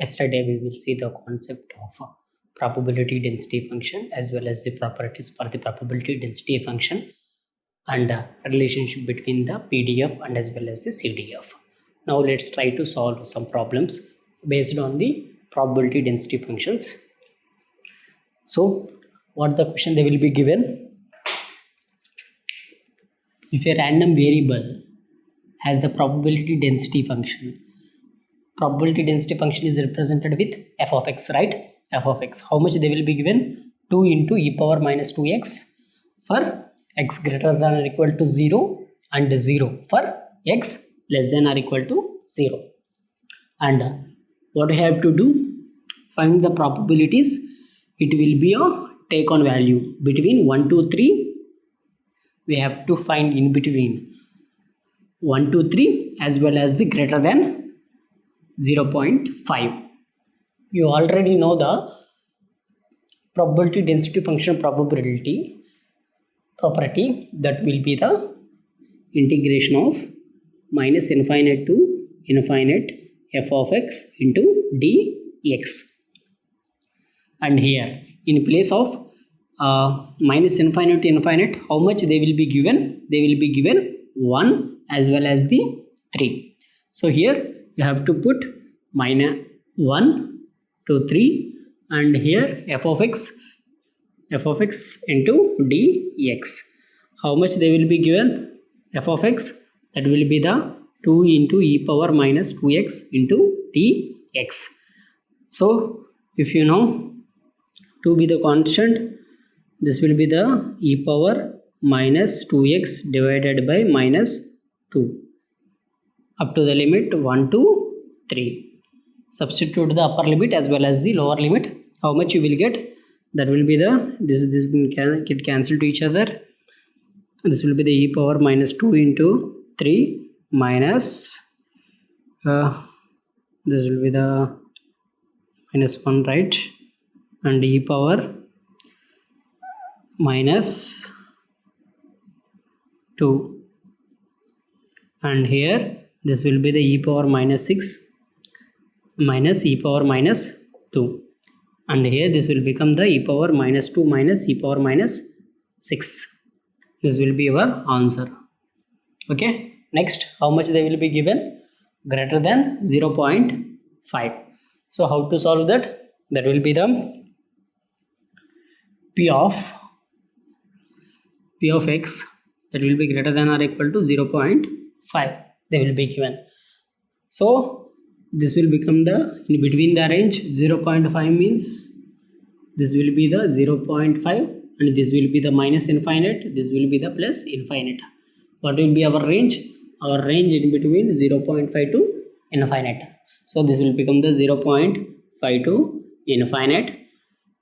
Yesterday we will see the concept of probability density function as well as the properties for the probability density function and relationship between the PDF and as well as the CDF. Now let's try to solve some problems based on the probability density functions. So what the question they will be given? If a random variable has the probability density function, probability density function is represented with f of x, right? F of x, how much they will be given? 2 into e power minus 2x for x greater than or equal to 0 and 0 for x less than or equal to 0. And what we have to do? Find the probabilities. It will be a take on value between 1 to 3. We have to find in between 1 to 3 as well as the greater than 0.5. You already know the probability density function probability property, that will be the integration of minus infinite to infinite f of x into dx. And here in place of minus infinite to infinite, how much they will be given? They will be given 1 as well as the 3. So here you have to put minus 1 to 3 and here f of x into dx. How much they will be given? F of x, that will be the 2 into e power minus 2x into dx. So if you know 2 be the constant, this will be the e power minus 2x divided by minus 2 up to the limit 1 to 3. Substitute the upper limit as well as the lower limit. How much you will get? That will be the this can get cancelled to each other. This will be the e power minus 2 into 3 minus this will be the minus 1, right? And e power minus 2, and here this will be the e power minus 6 minus e power minus 2, and here this will become the e power minus 2 minus e power minus 6. This will be our answer. Okay, next, how much they will be given? Greater than 0.5. So how to solve that? That will be the p of x, that will be greater than or equal to 0.5. They will be given. So this will become the in between the range. 0.5 means this will be the 0.5 and this will be the minus infinite, this will be the plus infinite. What will be our range? Our range in between 0.5 to infinite. So this will become the 0.5 to infinite.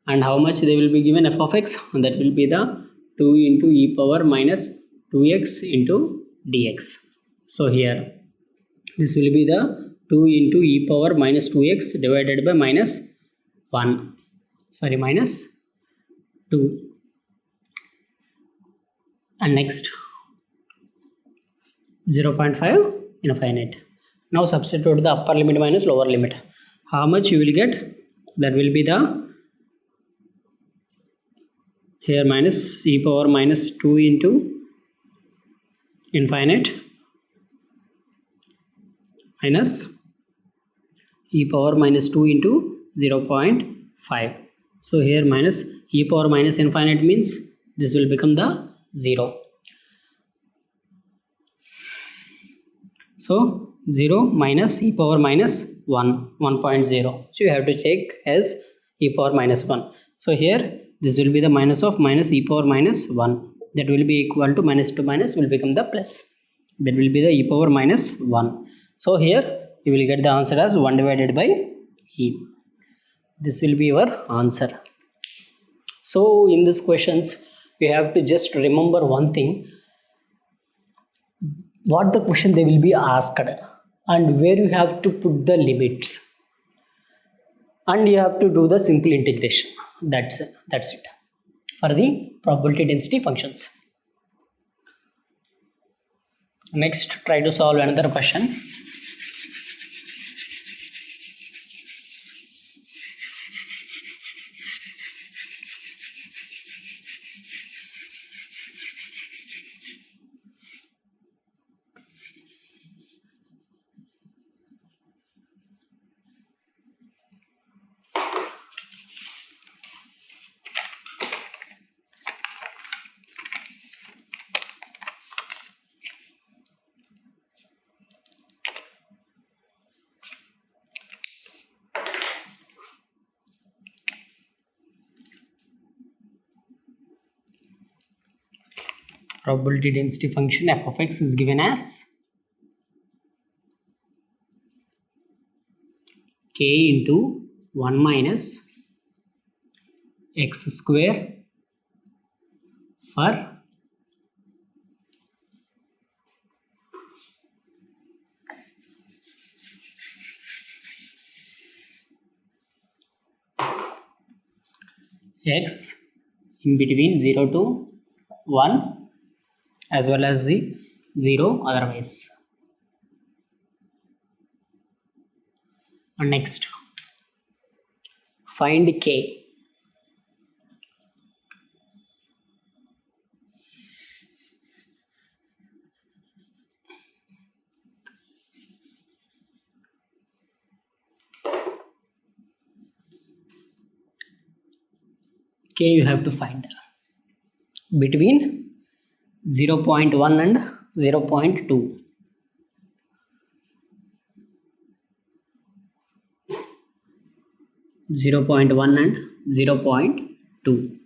And how much they will be given? F of x, and that will be the 2 into e power minus 2x into dx. So here this will be the 2 into e power minus 2x divided by minus 1, sorry, minus 2. And next 0.5 infinite. Now substitute the upper limit minus lower limit. How much you will get? That will be the here minus e power minus 2 into infinite minus e power minus 2 into 0.5. So here minus e power minus infinite means this will become the 0. So 0 minus e power minus 1.0. So you have to take as e power minus 1. So here this will be the minus of minus e power minus 1. That will be equal to minus to minus will become the plus. That will be the e power minus 1. So here you will get the answer as 1 divided by e. This will be your answer. So in these questions you have to just remember one thing, what the question they will be asked and where you have to put the limits, and you have to do the simple integration. That's it for the probability density functions. Next, try to solve another question. probability density function f of x is given as k into 1 minus x square for x in between 0 to 1 as well as the 0 otherwise. And next, find k. K you have to find between 0.1 and 0.2. and 0.2.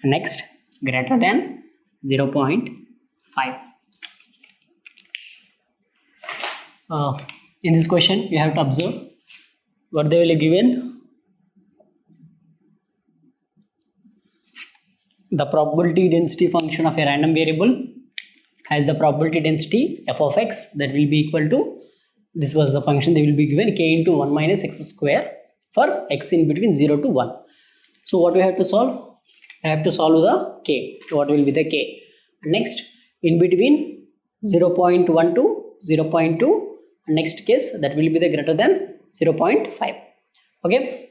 Next, greater than 0.5. In this question, you have to observe what they will have given. The probability density function of a random variable has the probability density f of x that will be equal to, this was the function, they will be given k into 1 minus x square for x in between 0 to 1. So what we have to solve? I have to solve the k. What will be the k? Next, in between 0.1 to 0.2, next case that will be the greater than 0.5. Okay.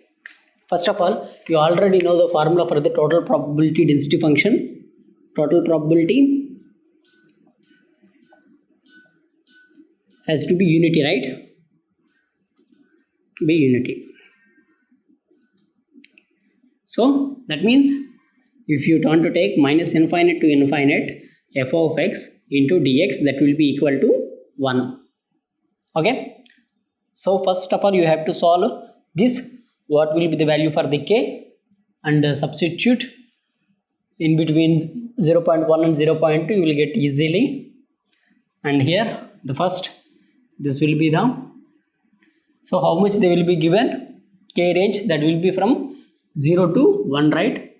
First of all, you already know the formula for the total probability density function. Total probability has to be unity, right? Be unity. So that means if you want to take minus infinite to infinite f of x into dx, that will be equal to 1. Okay. So first of all, you have to solve this. What will be the value for the k, and substitute in between 0.1 and 0.2, you will get easily. And here the first, this will be the, so how much they will be given? K range, that will be from 0 to 1, right?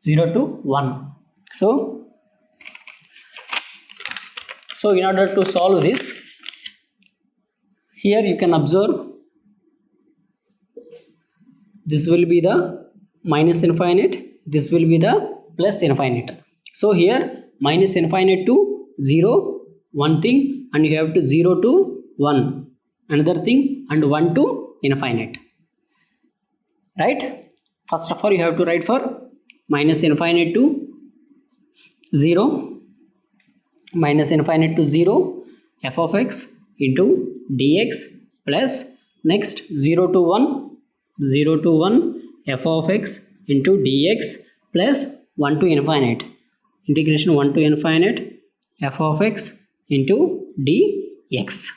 0 to 1. So in order to solve this, here you can observe this will be the minus infinite, this will be the plus infinite. So here minus infinite to 0, one thing, and you have to 0 to 1, another thing, and 1 to infinite. Right? First of all, you have to write for minus infinite to 0, minus infinite to 0, f of x into dx plus next 0 to 1, 0 to 1 f of x into dx plus 1 to infinite, integration 1 to infinite f of x into dx.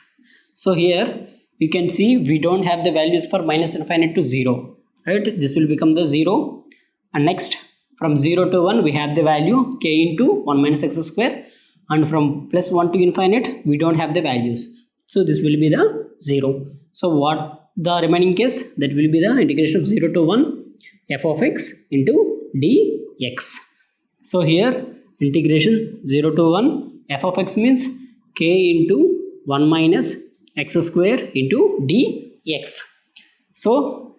So here you can see we don't have the values for minus infinite to 0, right? This will become the 0, and next from 0 to 1 we have the value k into 1 minus x square, and from plus 1 to infinite we don't have the values, so this will be the 0. So what the remaining case, that will be the integration of 0 to 1 f of x into dx. So here integration 0 to 1 f of x means k into 1 minus x square into dx. So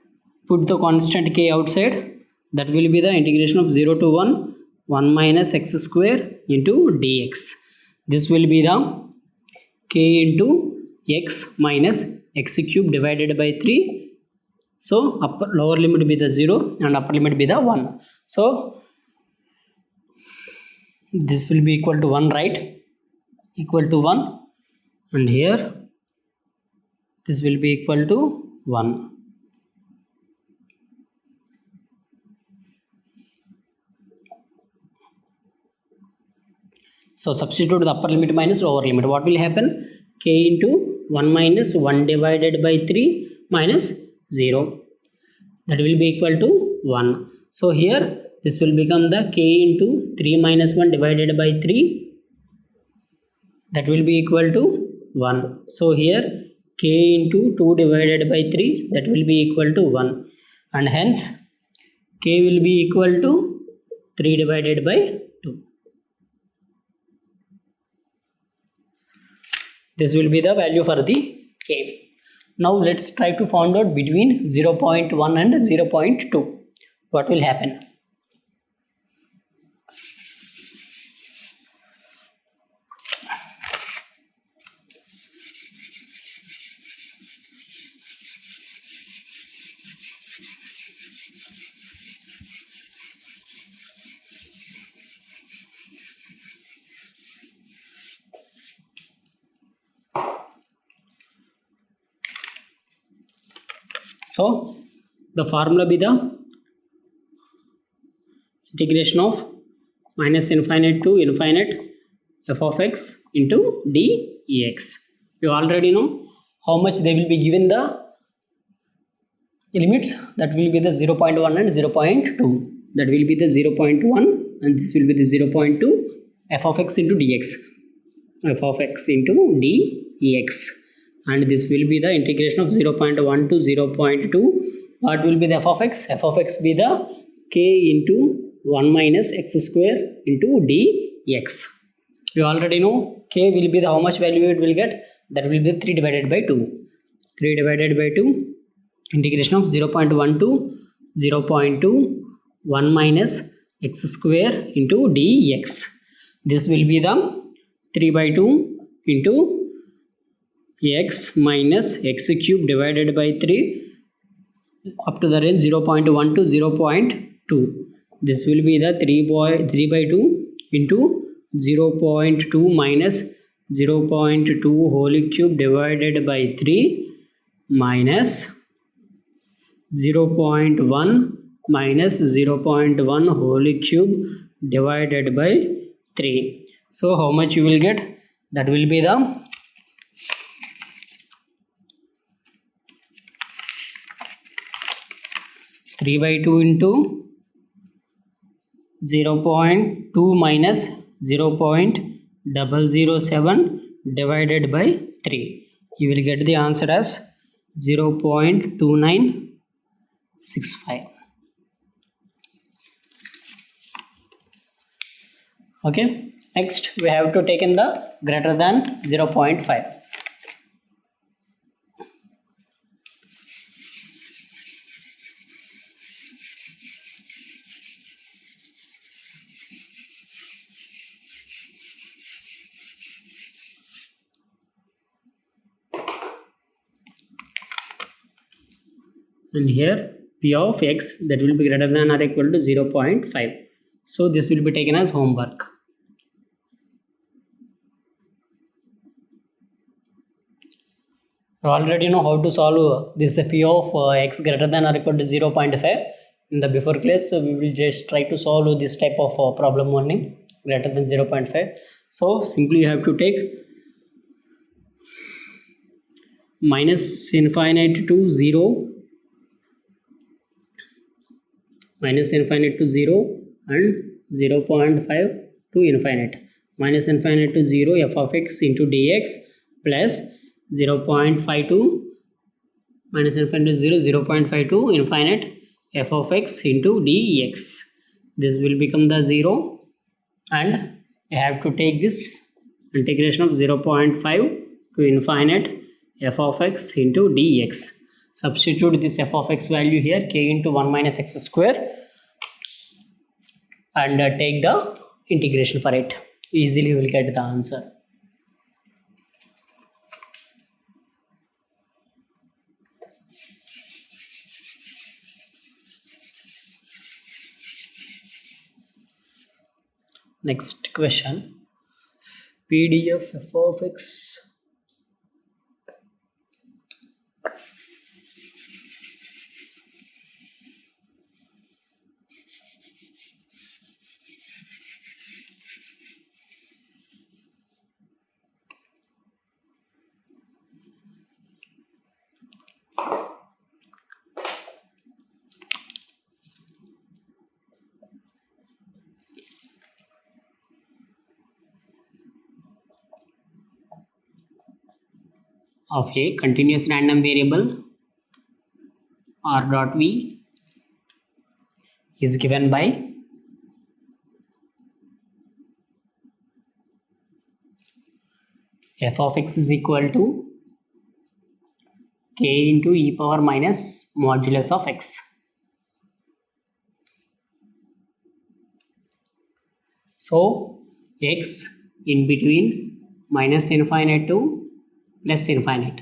put the constant k outside, that will be the integration of 0 to 1 1 minus x square into dx. This will be the k into x minus x cube divided by 3. So lower limit be the 0 and upper limit be the 1. So this will be equal to 1, right? Equal to 1, and here this will be equal to 1. So substitute the upper limit minus lower limit. What will happen? K into 1 minus 1 divided by 3 minus 0, that will be equal to 1. So here This will become the k into 3 minus 1 divided by 3. That will be equal to 1. So here k into 2 divided by 3, that will be equal to 1. And hence k will be equal to 3 divided by 2. This will be the value for the k. Now let's try to find out between 0.1 and 0.2. What will happen? So the formula be the integration of minus infinite to infinite f of x into dx. You already know how much they will be given the limits. That will be the 0.1 and 0.2. That will be the 0.1 and this will be the 0.2 f of x into dx. F of x into dx. And this will be the integration of 0.1 to 0.2. What will be the f of x? F of x be the k into 1 minus x square into dx. You already know k will be the how much value it will get? That will be 3 divided by 2. 3 divided by 2. Integration of 0.1 to 0.2 1 minus x square into dx. This will be the 3 by 2 into x minus x cube divided by 3 up to the range 0.1 to 0.2. This will be the 3 by 2 into 0.2 minus 0.2 whole cube divided by 3 minus 0.1 minus 0.1 whole cube divided by 3. So how much you will get? That will be the 3 by 2 into 0.2 minus 0.007 divided by 3. You will get the answer as 0.2965. Okay, next we have to take in the greater than 0.5. And here p of x that will be greater than or equal to 0.5. So this will be taken as homework. You already know how to solve this p of x greater than or equal to 0.5. In the before class we will just try to solve this type of problem only, greater than 0.5. So simply you have to take minus infinite to 0, minus infinite to 0 and 0.5 to infinite. Minus infinite to 0 f of x into dx plus 0.5 to minus infinite to 0, 0.5 to infinite f of x into dx. This will become the 0 and you have to take this integration of 0.5 to infinite f of x into dx. Substitute this f of x value here, k into 1 minus x square, and take the integration for it. Easily you will get the answer. Next question, PDF f of x of a continuous random variable r dot v is given by f of x is equal to k into e power minus modulus of x. So x in between minus infinite to plus infinite.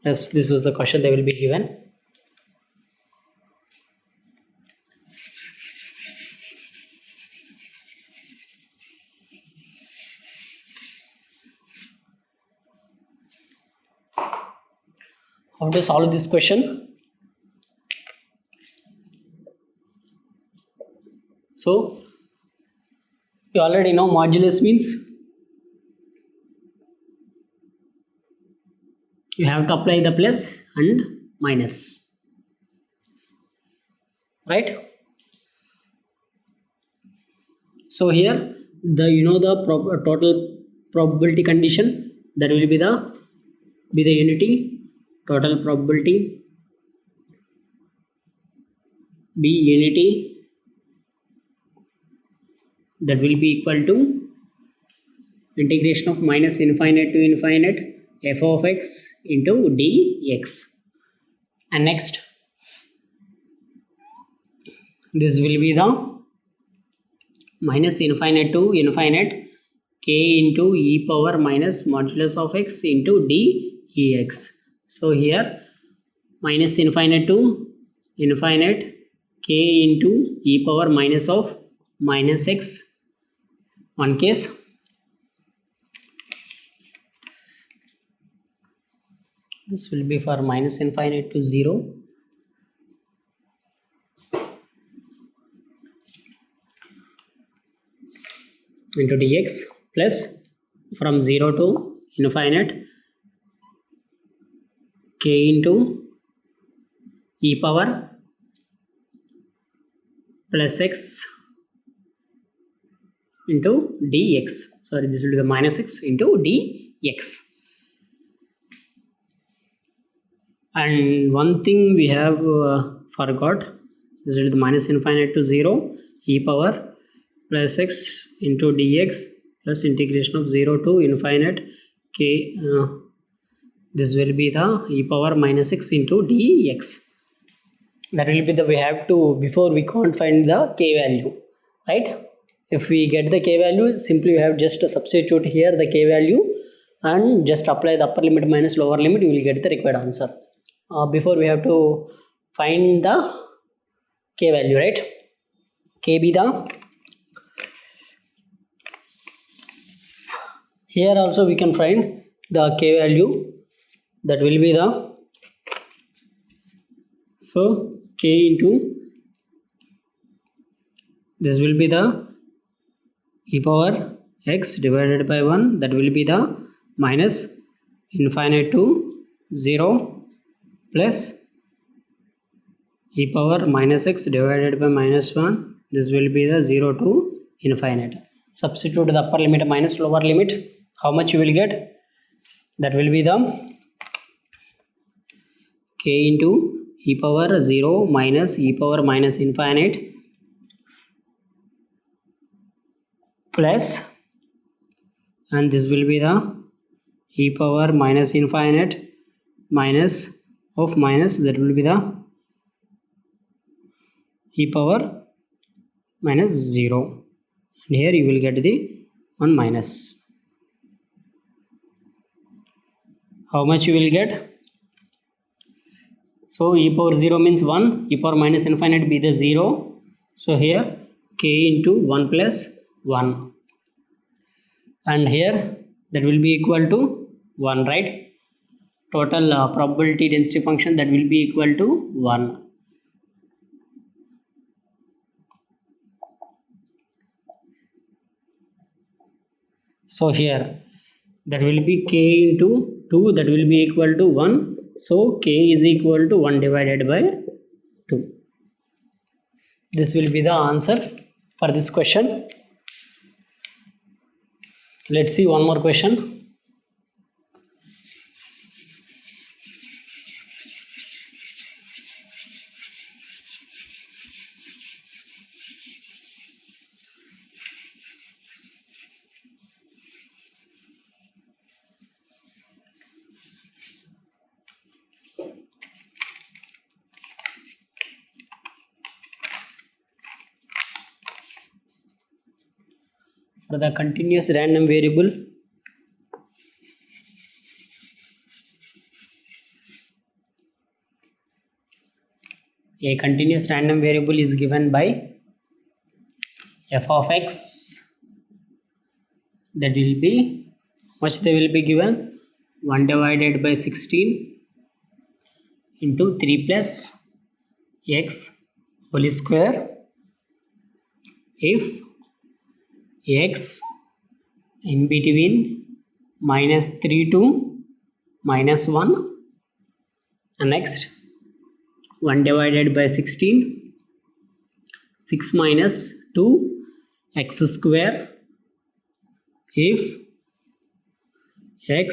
Yes, this was the question they will be given. How to solve this question? So you already know modulus means you have to apply the plus and minus, right? So here the the total probability condition, that will be the unity. Total probability be unity, that will be equal to integration of minus infinite to infinite f of x into dx. And next this will be the minus infinite to infinite k into e power minus modulus of x into dx. So here minus infinite to infinite k into e power minus of minus x, one case. This will be for minus infinite to 0 into dx, plus from 0 to infinite k into e power plus x into dx. Sorry, this will be the minus x into dx. And one thing we have forgot, this will be the minus infinite to 0 e power plus x into dx plus integration of 0 to infinite k, this will be the e power minus x into dx. That will be the, we have to, before we can't find the k value, right? If we get the k value, simply we have just to substitute here the k value and just apply the upper limit minus lower limit, you will get the required answer. Before we have to find the k value, right? K be the, here also we can find the k value, that will be the, so k into, this will be the e power x divided by 1, that will be the minus infinite to 0 plus e power minus x divided by minus 1, this will be the 0 to infinite. Substitute the upper limit minus lower limit, how much you will get? That will be the k into e power 0 minus e power minus infinite plus, and this will be the e power minus infinite minus of minus, that will be the e power minus 0, and here you will get the 1 minus. How much you will get? So e power 0 means 1, e power minus infinite be the 0, so here k into 1 plus 1, and here that will be equal to 1, right? Total probability density function, that will be equal to 1. So here that will be k into 2, that will be equal to 1, so k is equal to 1 divided by 2. This will be the answer for this question. Let's see one more question. for the continuous random variable, a continuous random variable is given by f of x, that will be, much they will be given, 1 divided by 16 into 3 plus x whole square if x in between -3 to -1, and next 1 divided by 16, 6 minus 2 x square if x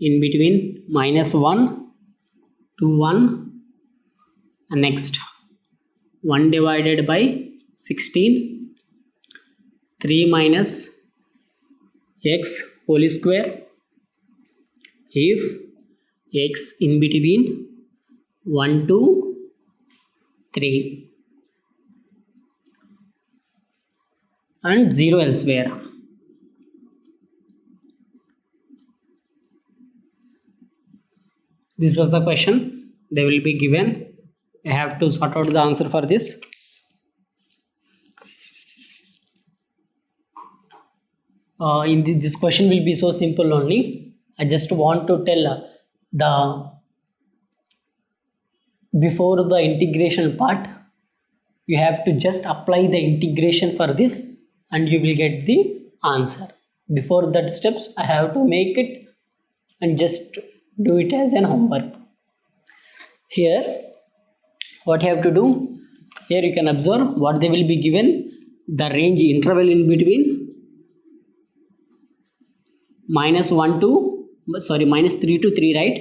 in between -1 to 1, and next 1 divided by 16, 3 minus x whole square if x in between 1 to 3 and 0 elsewhere. This was the question they will be given. I have to sort out the answer for this. This question will be so simple only. I just want to tell the before the integration part, you have to just apply the integration for this and you will get the answer. Before that steps, I have to make it and just do it as an homework. Here, what you have to do, here you can observe what they will be given, the range interval in between -3 to 3, right?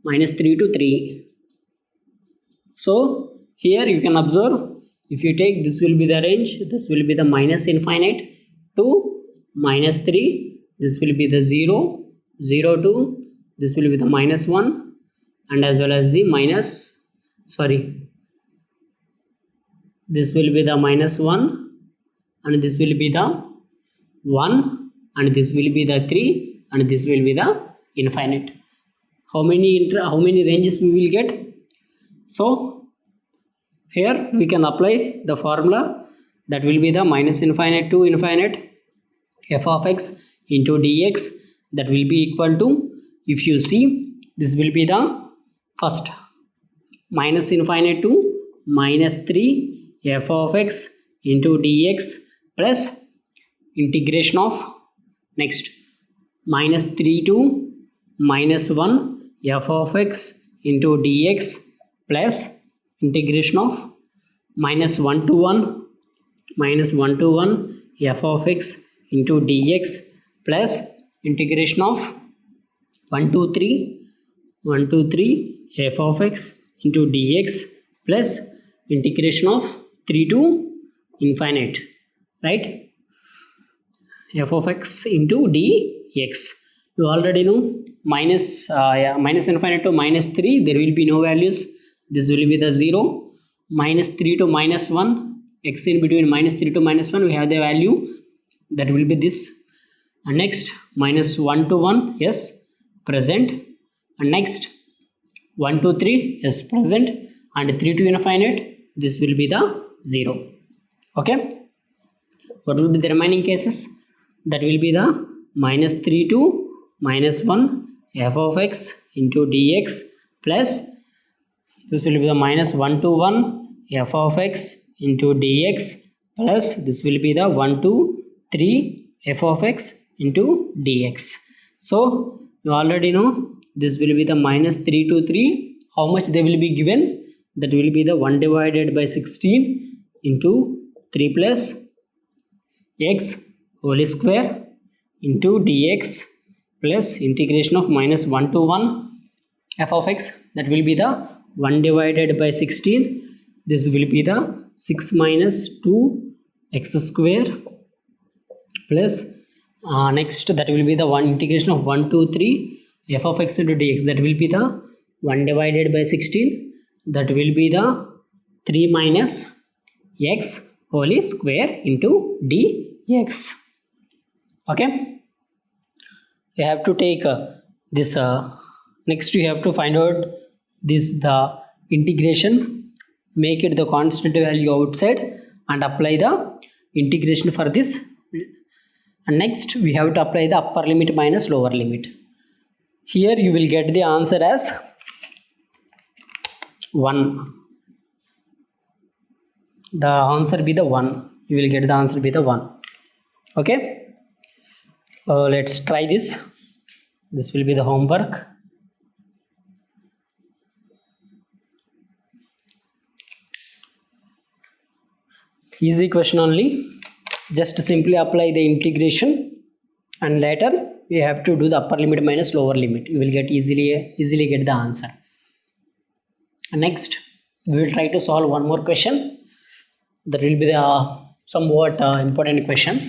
-3 to 3. So here you can observe, if you take, this will be the range, this will be the -infinite to -3, this will be the 0, 0 to, this will be the -1, and as well as the this will be the -1, and this will be the 1, and this will be the 3, and this will be the infinite. How many ranges we will get? So here we can apply the formula, that will be the -infinite to infinite f of x into dx, that will be equal to, if you see, this will be the first -infinite to -3 f of x into dx plus integration of next -3 to -1 f of x into dx plus integration of -1 to 1 f of x into dx plus integration of 1 to 3 f of x into dx plus integration of 3 to infinite, right? F of x into dx. You already know -infinite to -3, there will be no values. This will be the 0. -3 to -1, x in between -3 to -1, we have the value, that will be this. And next -1 to 1, yes, present. And next 1 to 3, yes, present. And 3 to infinite, this will be the 0. Okay, what will be the remaining cases? That will be the -3 to -1 f of x into dx plus, this will be the -1 to 1 f of x into dx plus, this will be the 1 to 3 f of x into dx. So you already know, this will be the -3 to 3. How much they will be given? That will be the 1 divided by 16 into 3 plus x whole square into dx plus integration of -1 to 1 f of x, that will be the 1 divided by 16, this will be the 6 minus 2 x square plus next, that will be the 1 integration of 1 to 3 f of x into dx, that will be the 1 divided by 16, that will be the 3 minus x whole square into dx. x. Okay, you have to take this next you have to find out this the integration, make it the constant value outside and apply the integration for this, and next we have to apply the upper limit minus lower limit. Here you will get the answer as 1. The answer be the 1. You will get the answer be the 1. Okay, let's try this. This will be the homework. Easy question only. Just simply apply the integration and later we have to do the upper limit minus lower limit. You will get easily get the answer. Next we will try to solve one more question. That will be the somewhat important question.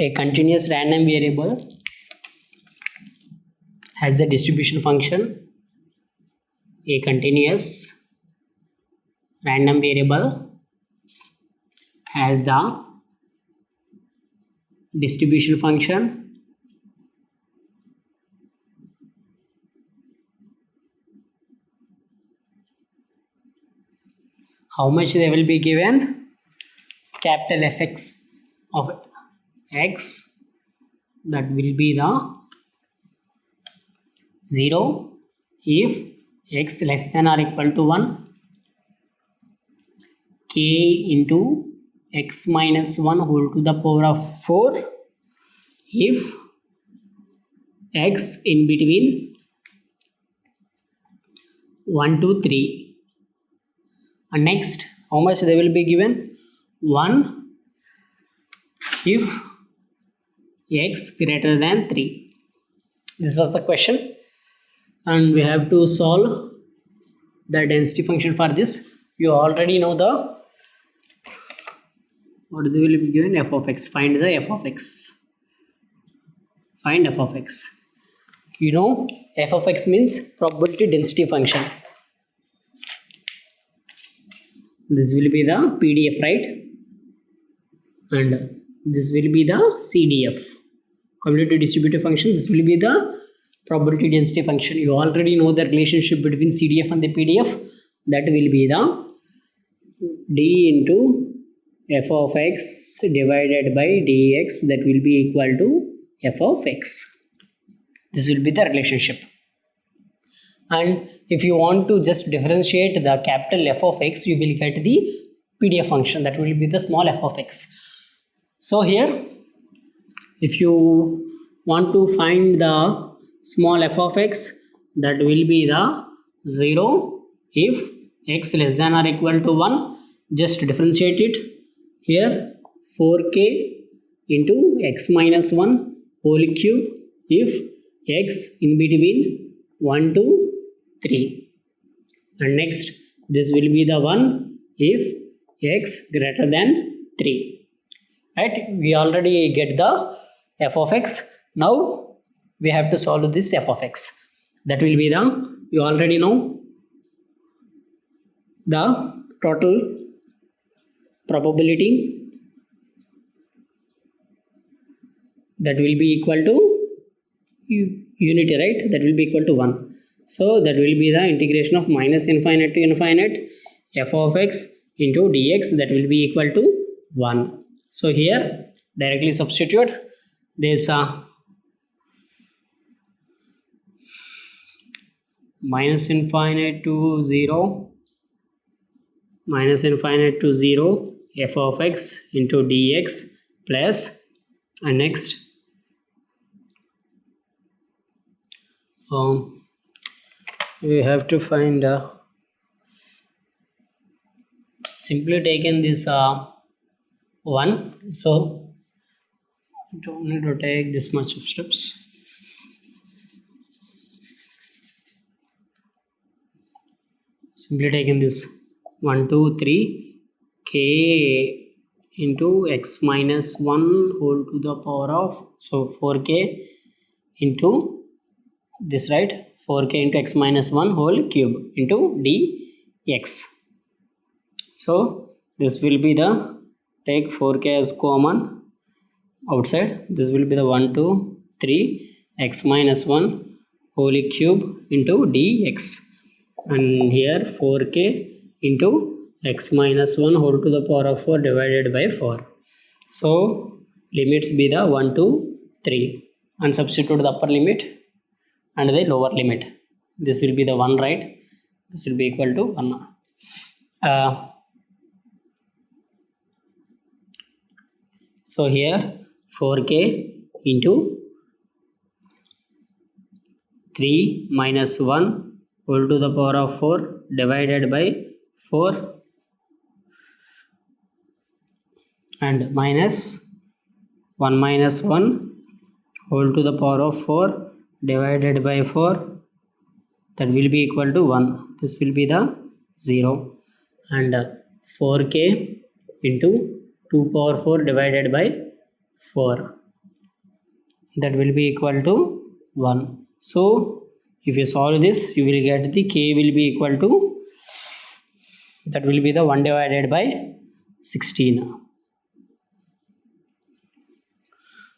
A continuous random variable has the distribution function. A continuous random variable has the distribution function how much they will be given? Capital Fx of x, that will be the 0 if x less than or equal to 1, k into x minus 1 whole to the power of 4 if x in between 1 to 3, and next how much they will be given? 1 if x greater than 3. This was the question, and we have to solve the density function for this. You already know the what they will be given, f of x. Find the f of x. Find f of x. You know f of x means probability density function. This will be the PDF, right? And this will be the CDF, probability distributive function. This will be the probability density function. You already know the relationship between CDF and the PDF. That will be the d into f of x divided by dx, that will be equal to f of x. This will be the relationship. And if you want to just differentiate the capital F of x, you will get the PDF function, that will be the small f of x. So here if you want to find the small f of x, that will be the 0 if x less than or equal to 1. Just differentiate it. Here 4k into x minus 1 whole cube if x in between 1 to 3, and next this will be the 1 if x greater than 3. Right, we already get the f of x. Now we have to solve this f of x. That will be the, you already know the total probability, that will be equal to unity, right? That will be equal to 1. So that will be the integration of minus infinite to infinite f of x into dx, that will be equal to 1. So here directly substitute this minus infinite to 0, minus infinite to 0 f of x into dx plus, and next we have to find simply taken this 1, so don't need to take this much of steps. simply taken this 1 2 3 k into x minus 1 whole to the power of, so 4k into this, right, 4k into x minus 1 whole cube into dx. So this will be the, take 4k as common outside, this will be the 1 2 3 x minus 1 whole cube into dx, and here 4k into x minus 1 whole to the power of 4 divided by 4. So limits be the 1 2 3, and substitute the upper limit and the lower limit. This will be the 1, right, this will be equal to 1. So here 4k into 3 minus 1 whole to the power of 4 divided by 4, and minus 1 minus 1 whole to the power of 4 divided by 4, that will be equal to 1. This will be the 0, and 4k into 2 power 4 divided by 4, that will be equal to 1. So if you solve this, you will get the k will be equal to, that will be the 1 divided by 16.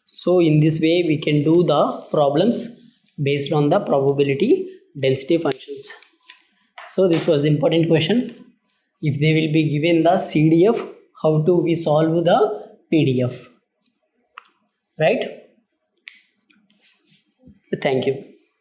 So in this way we can do the problems based on the probability density functions. So this was the important question. If they will be given the CDF, how do we solve the PDF, right? Thank you.